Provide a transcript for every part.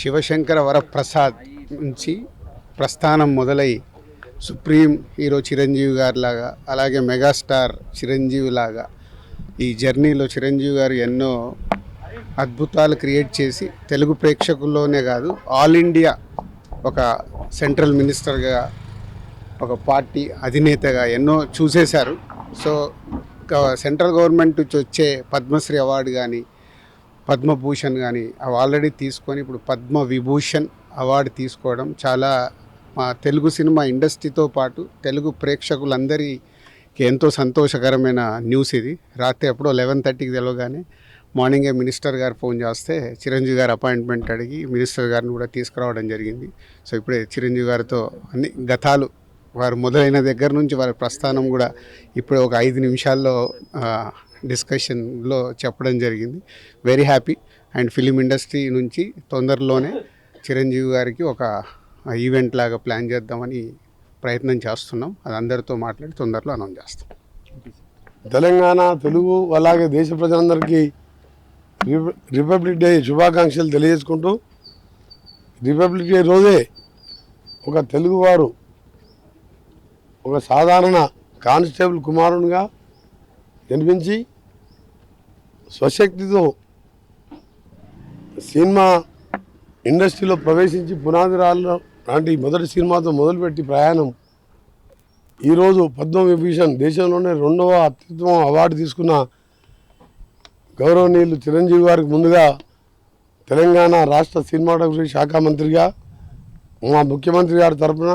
శివశంకర వరప్రసాద్ నుంచి ప్రస్థానం మొదలై సుప్రీం హీరో చిరంజీవి గారి లాగా, అలాగే మెగాస్టార్ చిరంజీవి లాగా ఈ జర్నీలో చిరంజీవి గారు ఎన్నో అద్భుతాలు క్రియేట్ చేసి తెలుగు ప్రేక్షకుల్లోనే కాదు ఆల్ ఇండియా ఒక సెంట్రల్ మినిస్టర్గా, ఒక పార్టీ అధినేతగా ఎన్నో చూసేశారు. సో సెంట్రల్ గవర్నమెంట్ నుంచి వచ్చే పద్మశ్రీ అవార్డు కానీ, పద్మభూషణ్ కానీ అవి ఆల్రెడీ తీసుకొని ఇప్పుడు పద్మ విభూషణ్ అవార్డు తీసుకోవడం చాలా మా తెలుగు సినిమా ఇండస్ట్రీతో పాటు తెలుగు ప్రేక్షకులందరికీ ఎంతో సంతోషకరమైన న్యూస్ ఇది. రాత్రి ఎప్పుడో 11:30కి తెలవగానే మార్నింగే మినిస్టర్ గారు ఫోన్ చేస్తే చిరంజీవి గారు అపాయింట్మెంట్ అడిగి మినిస్టర్ గారిని కూడా తీసుకురావడం జరిగింది. సో ఇప్పుడే చిరంజీవి గారితో అన్ని గతాలు వారు మొదలైన దగ్గర నుంచి వారి ప్రస్థానం కూడా ఇప్పుడు ఒక 5 నిమిషాల్లో డిస్కషన్లో చెప్పడం జరిగింది. Very happy. And film industry నుంచి తొందరలోనే చిరంజీవి గారికి ఒక ఈవెంట్ లాగా ప్లాన్ చేద్దామని ప్రయత్నం చేస్తున్నాం. అది అందరితో మాట్లాడి తొందరలో అనౌన్స్ చేస్తాం. తెలంగాణ తెలుగు అలాగే దేశ ప్రజలందరికీ రిపబ్లిక్ డే శుభాకాంక్షలు తెలియజేసుకుంటూ, రిపబ్లిక్ డే రోజే ఒక తెలుగువారు ఒక సాధారణ కానిస్టేబుల్ కుమారునిగా జన్మించి స్వశక్తితో సినిమా ఇండస్ట్రీలో ప్రవేశించి పునాది రాళ్ళ లాంటి మొదటి సినిమాతో మొదలుపెట్టి ప్రయాణం ఈరోజు పద్మవిభూషణ్ దేశంలోనే 2వ అత్యుత్తమ అవార్డు తీసుకున్న గౌరవనీయులు చిరంజీవి గారికి ముందుగా తెలంగాణ రాష్ట్ర సినిమాటోగ్రఫీ శాఖ మంత్రిగా మా ముఖ్యమంత్రి గారి తరఫున,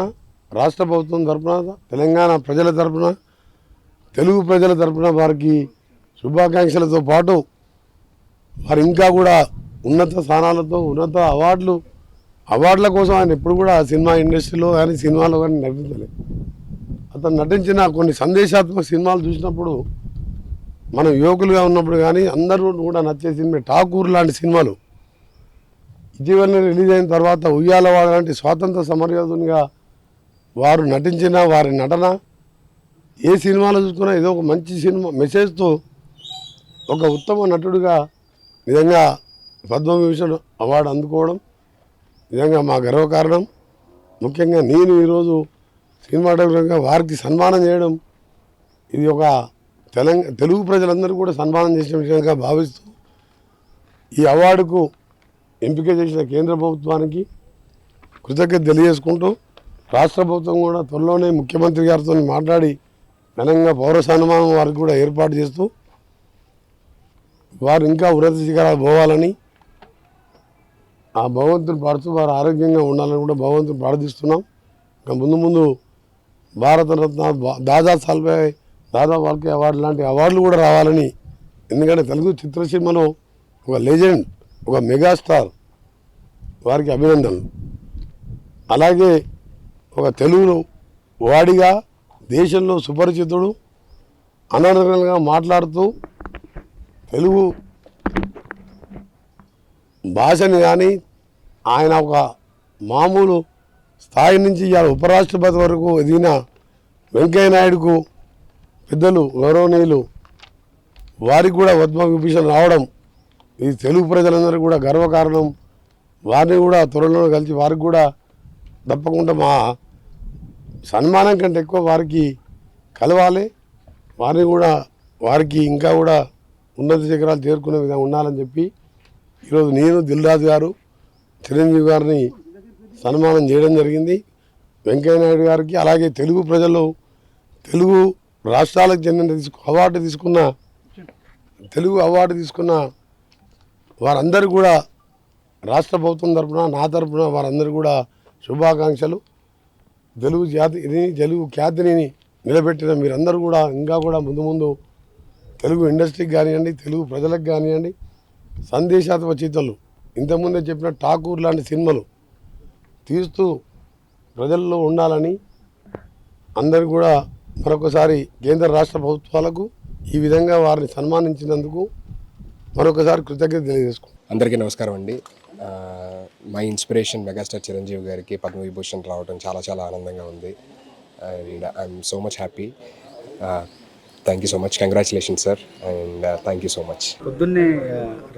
రాష్ట్ర ప్రభుత్వం తరఫున, తెలంగాణ ప్రజల తరఫున, తెలుగు ప్రజల తరఫున వారికి శుభాకాంక్షలతో పాటు వారు ఇంకా కూడా ఉన్నత స్థానాలతో ఉన్నత అవార్డుల కోసం ఆయన ఎప్పుడు కూడా సినిమా ఇండస్ట్రీలో కానీ సినిమాలో కానీ నటించలేదు. అతను నటించిన కొన్ని సందేశాత్మక సినిమాలు చూసినప్పుడు మనం యువకులుగా ఉన్నప్పుడు కానీ అందరూ కూడా నచ్చే సినిమా ఠాకూర్ లాంటి సినిమాలు ఇటీవలనే రిలీజ్ అయిన తర్వాత ఉయ్యాలవాడ లాంటి స్వాతంత్ర సమరయోధునిగా వారు నటించిన వారి నటన ఏ సినిమాలో చూసుకున్నా ఏదో ఒక మంచి సినిమా మెసేజ్తో ఒక ఉత్తమ నటుడిగా నిజంగా పద్మవిభూషణ్ అవార్డు అందుకోవడం నిజంగా మా గర్వకారణం. ముఖ్యంగా నేను ఈరోజు సినిమాటోగ్రఫీగా వారికి సన్మానం చేయడం ఇది ఒక తెలుగు ప్రజలందరూ కూడా సన్మానం చేసిన విషయంగా భావిస్తూ ఈ అవార్డుకు ఎంపిక చేసిన కేంద్ర ప్రభుత్వానికి కృతజ్ఞత తెలియజేసుకుంటూ, రాష్ట్ర ప్రభుత్వం కూడా త్వరలోనే ముఖ్యమంత్రి గారితో మాట్లాడి ఘనంగా పౌర సన్మానం వారికి కూడా ఏర్పాటు చేస్తూ వారు ఇంకా ఉన్నత శిఖరాలు పోవాలని, ఆ భగవంతుని పాడుతూ వారు ఆరోగ్యంగా ఉండాలని కూడా భగవంతుని ప్రార్థిస్తున్నాం. ఇంకా ముందు భారతరత్న, దాదా ఫాల్కే అవార్డు లాంటి అవార్డులు కూడా రావాలని, ఎందుకంటే తెలుగు చిత్రసీమలో ఒక లెజెండ్, ఒక మెగాస్టార్, వారికి అభినందనలు. అలాగే ఒక తెలుగు వాడిగా దేశంలో సుపరిచితుడు, అనర్గళంగా మాట్లాడుతూ తెలుగు భాషని కానీ ఆయన ఒక మామూలు స్థాయి నుంచి ఇవాళ ఉపరాష్ట్రపతి వరకు ఎదిగిన వెంకయ్యనాయుడుకు పెద్దలు గౌరవనీయులు వారికి కూడా పద్మవిభూషణ్ రావడం ఇది తెలుగు ప్రజలందరూ కూడా గర్వకారణం. వారిని కూడా త్వరలో కలిసి వారికి కూడా తప్పకుండా మా సన్మానం కంటే ఎక్కువ వారికి కలవాలి, వారిని కూడా వారికి ఇంకా కూడా ఉన్నత శిఖరాలు చేరుకునే విధంగా ఉండాలని చెప్పి ఈరోజు నేను, దిల్ రాజు గారు, చిరంజీవి గారిని సన్మానం చేయడం జరిగింది. వెంకయ్యనాయుడు గారికి అలాగే తెలుగు ప్రజలు, తెలుగు రాష్ట్రాలకు చెందిన తెలుగు అవార్డు తీసుకున్న వారందరూ కూడా రాష్ట్ర ప్రభుత్వం తరఫున, నా తరఫున వారందరూ కూడా శుభాకాంక్షలు. తెలుగు ఖ్యాతిని నిలబెట్టిన మీరందరూ కూడా ఇంకా కూడా ముందు తెలుగు ఇండస్ట్రీకి కానివ్వండి, తెలుగు ప్రజలకు కానివ్వండి, సందేశాత్మక చిత్రాలు ఇంతకుముందే చెప్పిన ఠాకూర్ లాంటి సినిమాలు తీస్తూ ప్రజల్లో ఉండాలని అందరూ కూడా మరొకసారి కేంద్ర రాష్ట్ర ప్రభుత్వాలకు ఈ విధంగా వారిని సన్మానించినందుకు మరొకసారి కృతజ్ఞత తెలియజేసుకుంటాం. అందరికీ నమస్కారం అండి. మా ఇన్స్పిరేషన్ మెగాస్టార్ చిరంజీవి గారికి పద్మవిభూషణ్ రావడం చాలా చాలా ఆనందంగా ఉంది. And I'm so much happy. Thank you so much, congratulation sir, and thank you so much. పొద్దున్నే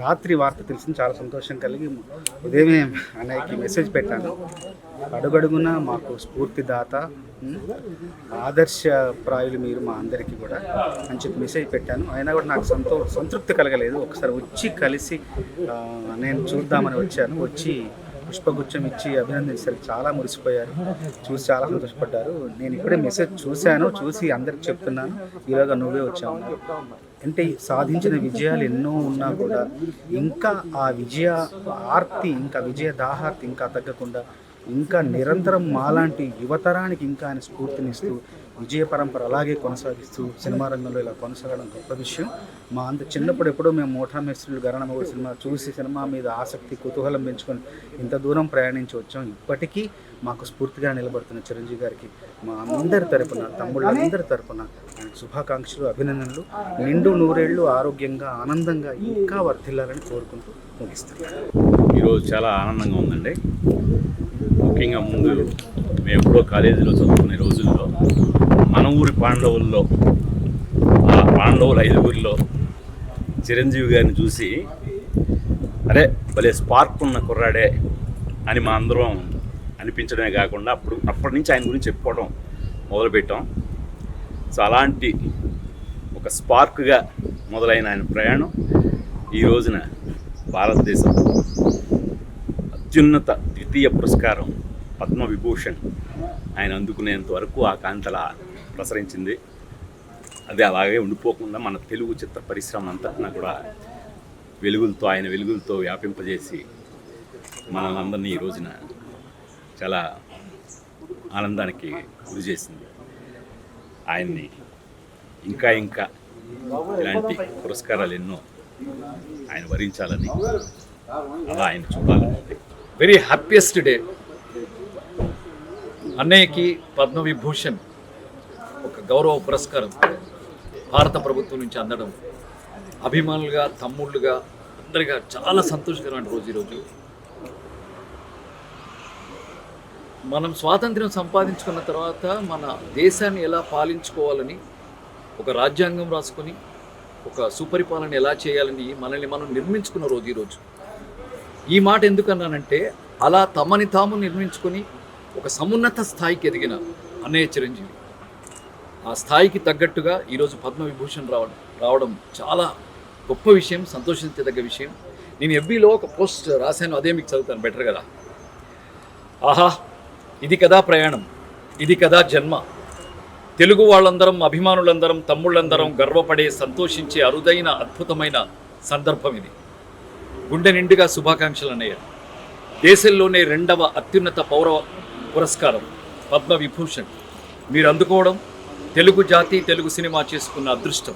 రాత్రి వార్త తెలిసింది, చాలా సంతోషం కలిగి ఉదయమే అన్నయ్యకి మెసేజ్ పెట్టాను. అడుగడుగున మాకు స్ఫూర్తిదాత, ఆదర్శప్రాయులు మీరు మా అందరికీ కూడా అని చెప్పి మెసేజ్ పెట్టాను. అయినా కూడా నాకు సంతృప్తి కలగలేదు. ఒకసారి వచ్చి కలిసి నేను చూద్దామని వచ్చాను. వచ్చి పుష్పగుచ్చం ఇచ్చి అభినందించారు. చాలా మురిసిపోయారు, చూసి చాలా సంతోషపడ్డారు. నేను ఇప్పుడే మెసేజ్ చూసి అందరికి చెప్తున్నాను, ఈలోగా నువ్వే వచ్చావు అంటే. సాధించిన విజయాలు ఎన్నో ఉన్నా కూడా ఇంకా ఆ విజయ ఆర్తి, ఇంకా విజయ దాహార్తి ఇంకా తగ్గకుండా ఇంకా నిరంతరం మాలాంటి యువతరానికి ఇంకా ఆయన స్ఫూర్తినిస్తూ విజయ పరంపర అలాగే కొనసాగిస్తూ సినిమా రంగంలో ఇలా కొనసాగడం గొప్ప విషయం. మా చిన్నప్పుడు ఎప్పుడో మేము మోఠా మేస్త్రులు గరణమగూడు సినిమా చూసి సినిమా మీద ఆసక్తి కుతూహలం పెంచుకొని ఇంత దూరం ప్రయాణించి వచ్చాం. ఇప్పటికీ మాకు స్ఫూర్తిగా నిలబడుతున్న చిరంజీవి గారికి మా అందరి తరపున, తమ్ముళ్ళందరి తరపున ఆయనకు శుభాకాంక్షలు, అభినందనలు. నిండు నూరేళ్లు ఆరోగ్యంగా ఆనందంగా ఇంకా వర్ధిల్లాలని కోరుకుంటూ ముగిస్తాను. ఈరోజు చాలా ఆనందంగా ఉందండి. ముఖ్యంగా ముందు మేము ఎప్పుడో కాలేజీలో చదువుకునే రోజుల్లో మన ఊరి పాండవుల్లో, ఆ పాండవుల 5గురిలో చిరంజీవి గారిని చూసి అరే భలే స్పార్క్ ఉన్న కుర్రాడే అని మా అందరం అనిపించడమే కాకుండా అప్పటి నుంచి ఆయన గురించి చెప్పుకోవడం మొదలుపెట్టాం. సో అలాంటి ఒక స్పార్క్గా మొదలైన ఆయన ప్రయాణం ఈ రోజున భారతదేశం అత్యున్నత ద్వితీయ పురస్కారం పద్మవిభూషణ్ ఆయన అందుకునేంత వరకు ఆ కాంతల ప్రసరించింది. అది అలాగే ఉండిపోకుండా మన తెలుగు చిత్ర పరిశ్రమ అంతటినా కూడా ఆయన వెలుగులతో వ్యాపింపజేసి మనందరినీ ఈ రోజున చాలా ఆనందానికి గురి చేసింది. ఆయన్ని ఇంకా ఇలాంటి పురస్కారాలు ఎన్నో ఆయన వరించాలని, అలా ఆయన చూడాలని. Very happiest day. అన్నయ్యకి పద్మవిభూషణ్ ఒక గౌరవ పురస్కారం భారత ప్రభుత్వం నుంచి అందడం అభిమానులుగా, తమ్ముళ్ళుగా, అందరిగా చాలా సంతోషకరమైన రోజు ఈరోజు. మనం స్వాతంత్ర్యం సంపాదించుకున్న తర్వాత మన దేశాన్ని ఎలా పాలించుకోవాలని ఒక రాజ్యాంగం రాసుకొని ఒక సుపరిపాలన ఎలా చేయాలని మనల్ని మనం నిర్మించుకున్న రోజు ఈరోజు. ఈ మాట ఎందుకన్నానంటే అలా తమని తాము నిర్మించుకొని ఒక సమున్నత స్థాయికి ఎదిగిన అన్నయ్య చిరంజీవి ఆ స్థాయికి తగ్గట్టుగా ఈరోజు పద్మవిభూషణ్ రావడం చాలా గొప్ప విషయం, సంతోషించదగ్గ విషయం. నేను ఎఫ్బీలో ఒక పోస్ట్ రాశాను, అదే మీకు చదువుతాను బెటర్ కదా. ఆహా, ఇది కదా ప్రయాణం, ఇది కదా జన్మ. తెలుగు వాళ్ళందరం, అభిమానులందరం, తమ్ముళ్ళందరం గర్వపడే, సంతోషించే అరుదైన అద్భుతమైన సందర్భం ఇది. గుండె నిండుగా శుభాకాంక్షలు అన్నయ్య. దేశంలోనే 2వ అత్యున్నత పౌర పురస్కారం పద్మవిభూషణ్ మీరు అందుకోవడం తెలుగు జాతి, తెలుగు సినిమా చేసుకున్న అదృష్టం.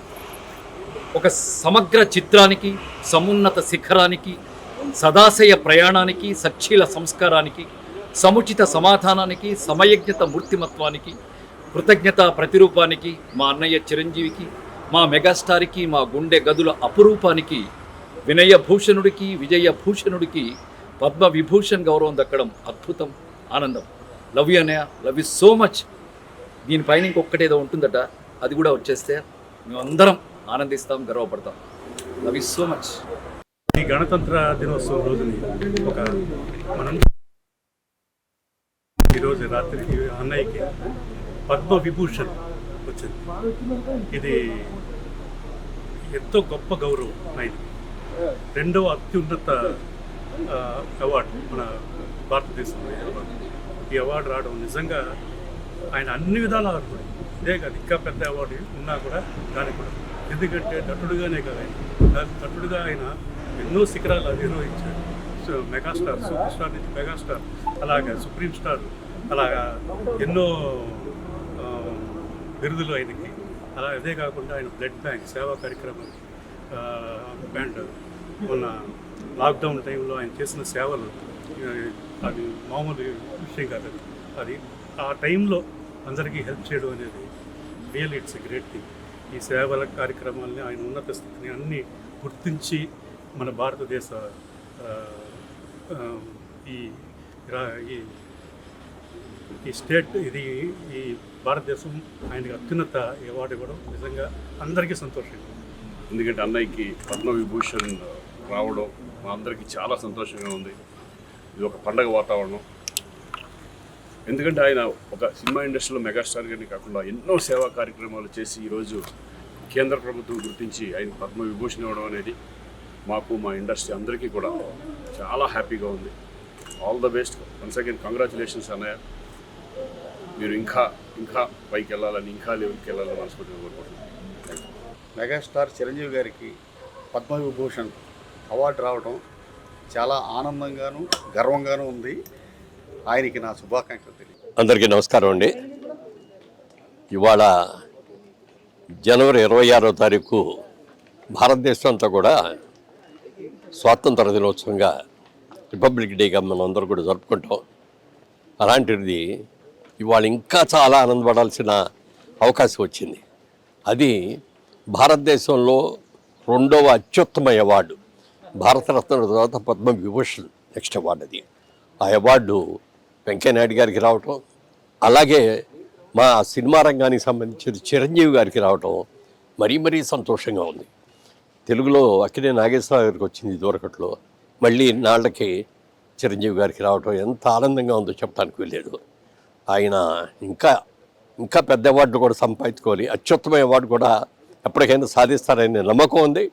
ఒక సమగ్ర చిత్రానికి, సమున్నత శిఖరానికి, సదాశయ ప్రయాణానికి, సచ్చీల సంస్కారానికి, సముచిత సమాధానానికి, సమయజ్ఞత మూర్తిమత్వానికి, కృతజ్ఞత ప్రతిరూపానికి, మా అన్నయ్య చిరంజీవికి, మా మెగాస్టార్కి, మా గుండె గదుల అపురూపానికి, వినయభూషణుడికి, విజయభూషణుడికి పద్మవిభూషణ్ గౌరవం దక్కడం అద్భుతం, ఆనందం. లవ్ యూ అన్నయ్య, లవ్ యూ సో మచ్. దీనిపైన ఇంకొకటేదో ఉంటుందట, అది కూడా వచ్చేస్తే మేమందరం ఆనందిస్తాం, గర్వపడతాం. Love you so much. ఈ గణతంత్ర దినోత్సవం రోజుని మనం ఈరోజు రాత్రి అన్నయ్యకి పద్మవిభూషణ్ వచ్చింది. ఇది ఎంతో గొప్ప గౌరవం. ఆయన 2వ అత్యున్నత అవార్డు మన భారతదేశంలో. ఈ అవార్డు రావడం నిజంగా ఆయన అన్ని విధాల అర్హుడు. ఇదే కాదు, ఇంకా పెద్ద అవార్డు ఉన్నా కూడా దానికి కూడా, ఎందుకంటే నటుడుగానే కదా, నటుడుగా ఆయన ఎన్నో శిఖరాలు అధిరోహించాడు. మెగాస్టార్, సూపర్ స్టార్ నుంచి మెగాస్టార్, అలాగా సుప్రీం స్టార్, అలాగా ఎన్నో బిరుదులు ఆయనకి. అలా ఇదే కాకుండా ఆయన బ్లడ్ బ్యాంక్ సేవా కార్యక్రమం అండ్ మొన్న లాక్డౌన్ టైంలో ఆయన చేసిన సేవలు అది మామూలు విషయం కాదు. అది ఆ టైంలో అందరికీ హెల్ప్ చేయడం అనేది real it's a great thing. ఈ సేవల కార్యక్రమాలని, ఆయన ఉన్నత స్థితిని అన్నీ గుర్తించి మన భారతదేశ ఈ ఈ స్టేట్ ఇది ఈ భారతదేశం ఆయనకి అత్యున్నత అవార్డు ఇవ్వడం నిజంగా అందరికీ సంతోషంగా ఉంది. ఎందుకంటే అన్నయ్యకి పద్మవిభూషణ్ రావడం మా అందరికీ చాలా సంతోషంగా ఉంది. ఇది ఒక పండగ వాతావరణం. ఎందుకంటే ఆయన ఒక సినిమా ఇండస్ట్రీలో మెగాస్టార్ గారిని కాకుండా ఎన్నో సేవా కార్యక్రమాలు చేసి ఈరోజు కేంద్ర ప్రభుత్వం గుర్తించి ఆయన పద్మవిభూషణ్ ఇవ్వడం అనేది మాకు మా ఇండస్ట్రీ అందరికీ కూడా చాలా హ్యాపీగా ఉంది. All the best. Once again congratulations అన్నయ్య. మీరు ఇంకా ఇంకా పైకి వెళ్ళాలని, ఇంకా లెవెల్కి వెళ్ళాలని మనస్ఫూర్తిగా కోరుకుంటున్నాను. మెగాస్టార్ చిరంజీవి గారికి పద్మవిభూషణ్ అవార్డు రావడం చాలా ఆనందంగాను గర్వంగాను ఉంది. ఆయనకి నా శుభాకాంక్షలు తెలియదు. అందరికీ నమస్కారం అండి. ఇవాళ జనవరి 26వ తారీఖు భారతదేశం అంతా కూడా స్వాతంత్ర దినోత్సవంగా, రిపబ్లిక్ డేగా మనం అందరూ కూడా జరుపుకుంటాం. అలాంటిది ఇవాళ ఇంకా చాలా ఆనందపడాల్సిన అవకాశం వచ్చింది. అది భారతదేశంలో 2వ అత్యుత్తమ అవార్డు, భారతరత్న తర్వాత పద్మవిభూషణ్ నెక్స్ట్ అవార్డు. అది ఆ అవార్డు వెంకయ్యనాయుడు గారికి రావటం, అలాగే మా సినిమా రంగానికి సంబంధించిన చిరంజీవి గారికి రావటం మరీ సంతోషంగా ఉంది. తెలుగులో అక్కినే నాగేశ్వరరావు గారికి వచ్చింది దూరకట్లో, మళ్ళీ నాళ్ళకి చిరంజీవి గారికి రావటం ఎంత ఆనందంగా ఉందో చెప్పడానికి వెళ్ళలేదు. ఆయన ఇంకా పెద్ద అవార్డు కూడా సంపాదించుకోవాలి, అత్యుత్తమ అవార్డు కూడా ఎప్పటికైనా సాధిస్తారనే నమ్మకం ఉంది.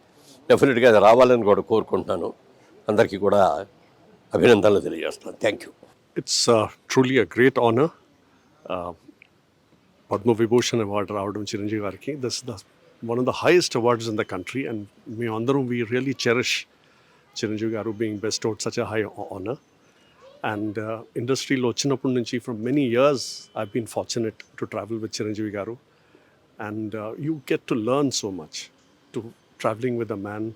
డెఫినెట్గా అది రావాలని కూడా కోరుకుంటున్నాను. అందరికీ కూడా అభినందనలు తెలియజేస్తున్నాను. Thank you. It's truly a great honor. Padma Vibhushan Award రావడం చిరంజీవి గారికి. This is one of the highest awards in the country, and we really cherish Chiranjeevi గారు being bestowed such a high honor. And ఇండస్ట్రీలో వచ్చినప్పటి నుంచి for many years I've been fortunate to travel with Chiranjeevi గారు, and you get to learn so much to traveling with a man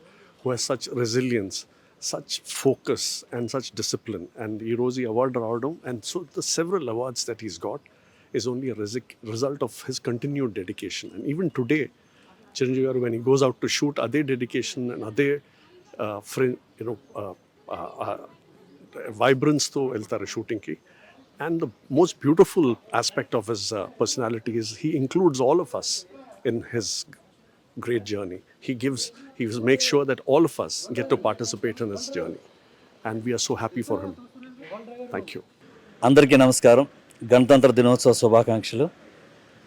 who has such resilience, such focus and such discipline. And ఈ రోజు award రావడం, and so the several awards that he's got is only a result of his continued dedication. And even today Chiranjeevi garu, when he goes out to shoot, అదే dedication and అదే vibrance తో వెళ్తారు షూటింగ్కి. And the most beautiful aspect of his personality is he includes all of us in his great journey. He makes sure that all of us get to participate in his journey, and we are so happy for him. Thank you. అందరికీ నమస్కారం. గణతంత్ర దినోత్సవ శుభాకాంక్షలు.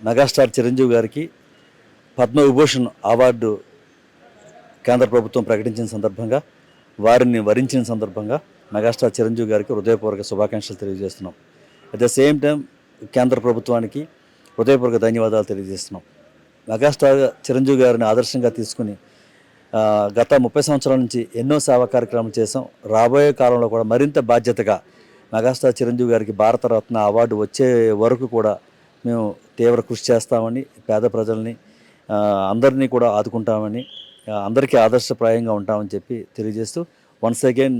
Megastar Chiranjeevi గారికి Padma Vibhushan award కేంద్ర ప్రభుత్వం ప్రకటించిన సందర్భంగా, వారిని వరించిన సందర్భంగా మెగాస్టార్ చిరంజీవి గారికి హృదయపూర్వక శుభాకాంక్షలు తెలియజేస్తున్నాం. అట్ ద సేమ్ టైం కేంద్ర ప్రభుత్వానికి హృదయపూర్వక ధన్యవాదాలు తెలియజేస్తున్నాం. మెగాస్టార్ చిరంజీవి గారిని ఆదర్శంగా తీసుకుని గత 30 సంవత్సరాల నుంచి ఎన్నో సేవా కార్యక్రమాలు చేసాం. రాబోయే కాలంలో కూడా మరింత బాధ్యతగా మెగాస్టార్ చిరంజీవి గారికి భారతరత్న అవార్డు వచ్చే వరకు కూడా మేము తీవ్ర కృషి చేస్తామని, పేద ప్రజల్ని అందరినీ కూడా ఆదుకుంటామని, అందరికీ ఆదర్శప్రాయంగా ఉంటామని చెప్పి తెలియజేస్తూ వన్స్ అగైన్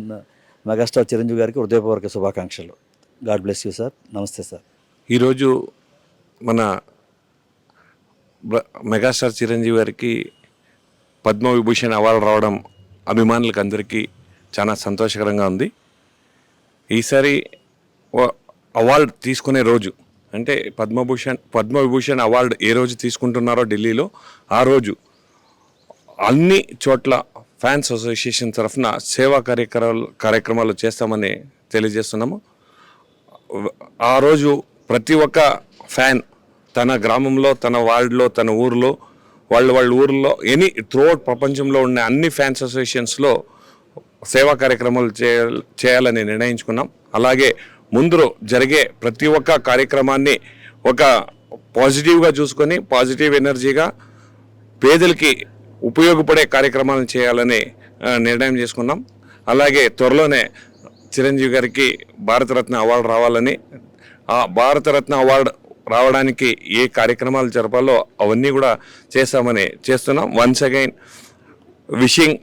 మెగాస్టార్ చిరంజీవి గారికి హృదయపూర్వక శుభాకాంక్షలు. God bless you sir. నమస్తే సార్. ఈరోజు మన మెగాస్టార్ చిరంజీవి గారికి పద్మవిభూషణ్ అవార్డు రావడం అభిమానులకు అందరికీ చాలా సంతోషకరంగా ఉంది. ఈసారి అవార్డు తీసుకునే రోజు అంటే పద్మవిభూషణ్ అవార్డు ఏ రోజు తీసుకుంటున్నారో ఢిల్లీలో, ఆ రోజు అన్ని చోట్ల ఫ్యాన్స్ అసోసియేషన్ తరఫున సేవా కార్యక్రమాలు చేస్తామని తెలియజేస్తున్నాము. ఆ రోజు ప్రతి ఒక్క ఫ్యాన్ తన గ్రామంలో, తన వార్డులో, తన ఊరిలో, వాళ్ళ ఊరిలో త్రూఅవుట్ ప్రపంచంలో ఉన్న అన్ని ఫ్యాన్స్ అసోసియేషన్స్లో సేవా కార్యక్రమాలు చేయాలని నిర్ణయించుకున్నాం. అలాగే ముందు జరిగే ప్రతి ఒక్క కార్యక్రమాన్ని ఒక పాజిటివ్గా చూసుకొని, పాజిటివ్ ఎనర్జీగా పేదలకి ఉపయోగపడే కార్యక్రమాలను చేయాలని నిర్ణయం చేసుకున్నాం. అలాగే త్వరలోనే చిరంజీవి గారికి భారతరత్న అవార్డు రావాలని, ఆ భారతరత్న అవార్డు రావడానికి ఏ కార్యక్రమాలు జరపాలో అవన్నీ కూడా చేస్తున్నాం. వన్స్ అగైన్ విషింగ్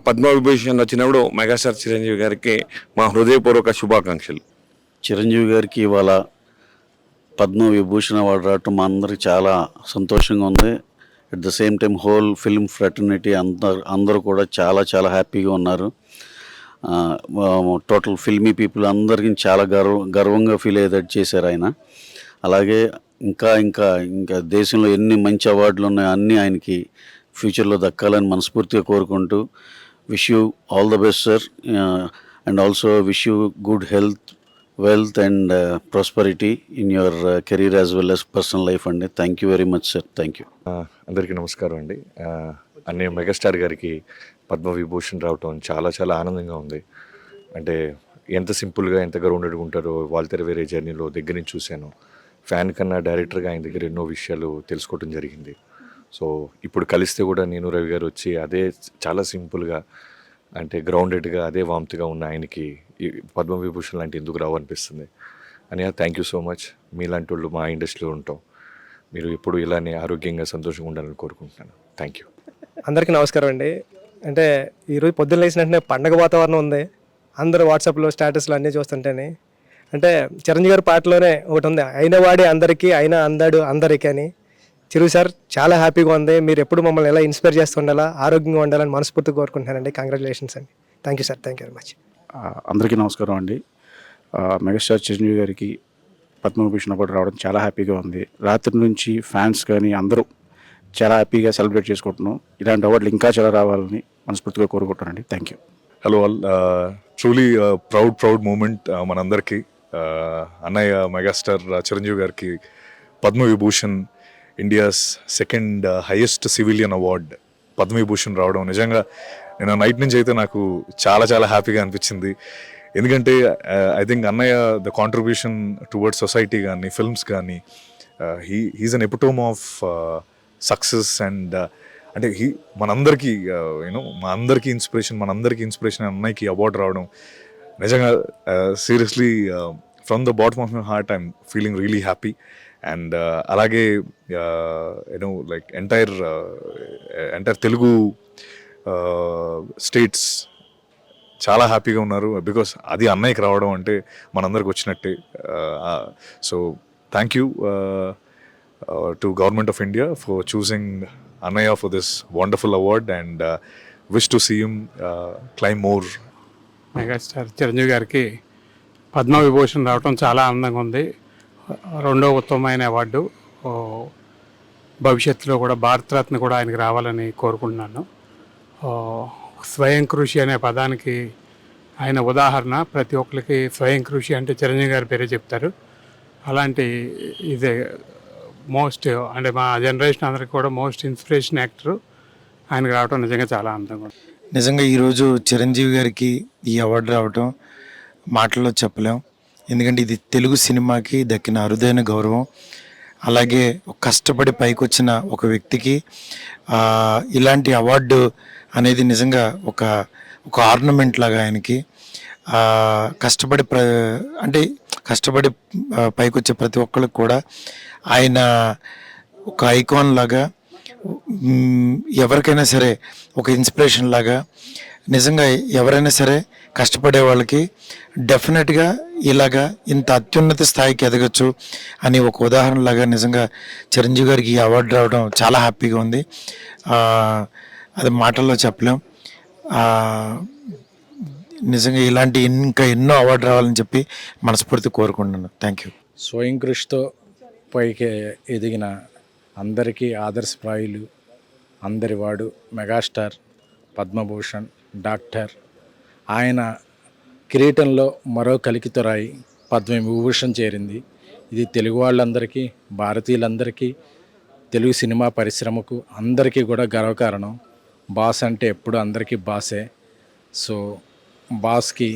పద్మవిభూషణ్ వచ్చినప్పుడు మెగాస్టార్ చిరంజీవి గారికి మా హృదయపూర్వక శుభాకాంక్షలు. చిరంజీవి గారికి ఇవాళ పద్మవిభూషణ్ అవార్డు రావటం మా అందరికి చాలా సంతోషంగా ఉంది. At the same time whole film fraternity అందరూ కూడా చాలా హ్యాపీగా ఉన్నారు. టోటల్ ఫిల్మీ పీపుల్ అందరికీ చాలా గర్వంగా ఫీల్ అయ్యేటట్టు చేశారు ఆయన. అలాగే ఇంకా ఇంకా ఇంకా దేశంలో ఎన్ని మంచి అవార్డులు ఉన్నాయో అన్నీ ఆయనకి ఫ్యూచర్లో దక్కాలని మనస్ఫూర్తిగా కోరుకుంటూ wish you all the best sir, and also wish you good health, wealth and prosperity in your career as well as personal life అండి. Thank you very much sir. Thank you. అందరికీ నమస్కారం అండి. అన్నయ్య మెగాస్టార్ గారికి పద్మవిభూషణ్ రావటం చాలా చాలా ఆనందంగా ఉంది. అంటే ఎంత సింపుల్గా ఎంత గ్రౌండెడ్గా ఉంటారో వాల్తెర వేరే జర్నీలో దగ్గర నుంచి చూశాను. ఫ్యాన్ కన్నా డైరెక్టర్గా ఆయన దగ్గర ఎన్నో విషయాలు తెలుసుకోవడం జరిగింది. సో ఇప్పుడు కలిస్తే కూడా నేను రవి గారు వచ్చి అదే చాలా సింపుల్గా అంటే గ్రౌండెడ్గా అదే వామ్తిగా ఉన్న ఆయనకి ఈ పద్మవిభూషణ్ లాంటి ఎందుకు రావనిపిస్తుంది. అన్నయ్య థ్యాంక్ యూ సో మచ్. మీలాంటి వాళ్ళు మా ఇండస్ట్రీలో ఉంటాం. మీరు ఎప్పుడు ఇలానే ఆరోగ్యంగా సంతోషంగా ఉండాలని కోరుకుంటున్నాను. Thank you. అందరికీ నమస్కారం అండి. అంటే ఈరోజు పొద్దున్న లేచిన వెంటనే పండగ వాతావరణం ఉంది. అందరూ వాట్సాప్లో స్టేటస్లు అన్నీ చూస్తుంటేనే అంటే చిరంజీవి గారి పాటలోనే ఒకటి ఉంది, అయిన వాడే అందరికీ అయినా అందాడు అందరికీ అని. చిరు సార్ చాలా హ్యాపీగా ఉంది. మీరు ఎప్పుడు మమ్మల్ని ఎలా ఇన్స్పైర్ చేస్తుండాలా, ఆరోగ్యంగా ఉండాలని మనస్ఫూర్తిగా కోరుకుంటున్నానండి. కంగ్రాచులేషన్స్ అండి. Thank you sir. Thank you very much. అందరికీ నమస్కారం అండి. మెగాస్టార్ చిరంజీవి గారికి పద్మవిభూషణ్ అవార్డు రావడం చాలా హ్యాపీగా ఉంది. రాత్రి నుంచి ఫ్యాన్స్ కానీ అందరూ చాలా హ్యాపీగా సెలబ్రేట్ చేసుకుంటున్నాం. ఇలాంటి అవార్డులు ఇంకా చాలా రావాలని మనస్ఫూర్తిగా కోరుకుంటున్నానండి. Thank you. Hello all. Truly proud moment మనందరికీ. అన్నయ్య మెగాస్టార్ చిరంజీవి గారికి Padma Vibhushan, India's second highest civilian award Padma Vibhushan రావడం నిజంగా నేను నైట్ నుంచి అయితే నాకు చాలా చాలా హ్యాపీగా అనిపించింది. ఎందుకంటే ఐ థింక్ అన్నయ్య ద కాంట్రిబ్యూషన్ టువర్డ్స్ సొసైటీ కానీ ఫిల్మ్స్ కానీ he is an epitome of success and అంటే మనందరికీ మా అందరికీ ఇన్స్పిరేషన్ అన్నయ్యకి అవార్డు రావడం నిజంగా seriously from the bottom of my heart I'm feeling really happy. And అలాగే లైక్ ఎంటైర్ తెలుగు స్టేట్స్ చాలా హ్యాపీగా ఉన్నారు. బికాస్ అది అన్నయ్యకి రావడం అంటే మనందరికి వచ్చినట్టే. So thank you to government of India for choosing Anaya for this wonderful award and wish to see him climb more. Megastar Chiranjeevi గారికి పద్మవిభూషణ్ రావడం చాలా ఆనందంగా ఉంది. రెండో ఉత్తమమైన అవార్డు. భవిష్యత్తులో కూడా భారతరత్న కూడా ఆయనకి రావాలని కోరుకుంటున్నాను. స్వయం కృషి అనే పదానికి ఆయన ఉదాహరణ. ప్రతి ఒక్కరికి స్వయం కృషి అంటే చిరంజీవి గారి పేరే చెప్తారు. అలాంటి ఇదే మోస్ట్ అంటే మా జనరేషన్ అందరికి కూడా మోస్ట్ ఇన్స్పిరేషన్ యాక్టర్. ఆయనకు రావడం నిజంగా చాలా ఆనందంగా ఉంది. నిజంగా ఈరోజు చిరంజీవి గారికి ఈ అవార్డు రావడం మాటల్లో చెప్పలేం. ఎందుకంటే ఇది తెలుగు సినిమాకి దక్కిన అరుదైన గౌరవం. అలాగే కష్టపడి పైకి వచ్చిన ఒక వ్యక్తికి ఇలాంటి అవార్డు అనేది నిజంగా ఒక ఆర్నమెంట్ లాగా ఆయనకి. కష్టపడి పైకి వచ్చే ప్రతి ఒక్కరికి కూడా ఆయన ఒక ఐకాన్ లాగా, ఎవరికైనా సరే ఒక ఇన్స్పిరేషన్ లాగా. నిజంగా ఎవరైనా సరే కష్టపడే వాళ్ళకి డెఫినెట్గా ఇలాగా ఇంత అత్యున్నత స్థాయికి ఎదగచ్చు అని ఒక ఉదాహరణలాగా నిజంగా చిరంజీవి గారికి ఈ అవార్డు రావడం చాలా హ్యాపీగా ఉంది. అది మాటల్లో చెప్పలేం. నిజంగా ఇలాంటి ఇంకా ఎన్నో అవార్డు రావాలని చెప్పి మనస్ఫూర్తి కోరుకుంటున్నాను. Thank you. స్వయం కృషితో పైకి ఎదిగిన అందరికీ ఆదర్శప్రాయులు అందరివాడు మెగాస్టార్ పద్మభూషణ్ డాక్టర్. ఆయన కిరీటంలో మరో కలికితొరాయి పద్మవిభూషణ్ చేరింది. ఇది తెలుగు వాళ్ళందరికీ, భారతీయులందరికీ, తెలుగు సినిమా పరిశ్రమకు అందరికీ కూడా గర్వకారణం. బాస్ అంటే ఎప్పుడు అందరికీ బాసే. సో బాస్కి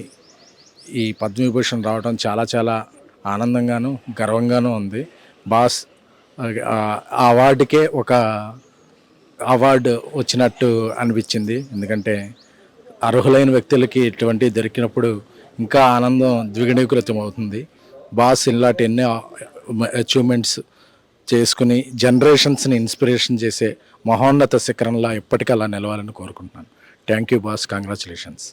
ఈ పద్మవిభూషణ్ రావడం చాలా చాలా ఆనందంగాను గర్వంగానూ ఉంది. బాస్ ఆ అవార్డుకే ఒక అవార్డు వచ్చినట్టు అనిపించింది. ఎందుకంటే అర్హులైన వ్యక్తులకి ఇటువంటి దొరికినప్పుడు ఇంకా ఆనందం ద్విగుణీకృతం అవుతుంది. బాస్ ఇలాంటి ఎన్నో అచీవ్మెంట్స్ చేసుకుని జనరేషన్స్ని ఇన్స్పిరేషన్ చేసే మహోన్నత శిఖరంలా ఎప్పటికీ అలా నిలవాలని కోరుకుంటున్నాను. Thank you boss. కంగ్రాచులేషన్స్.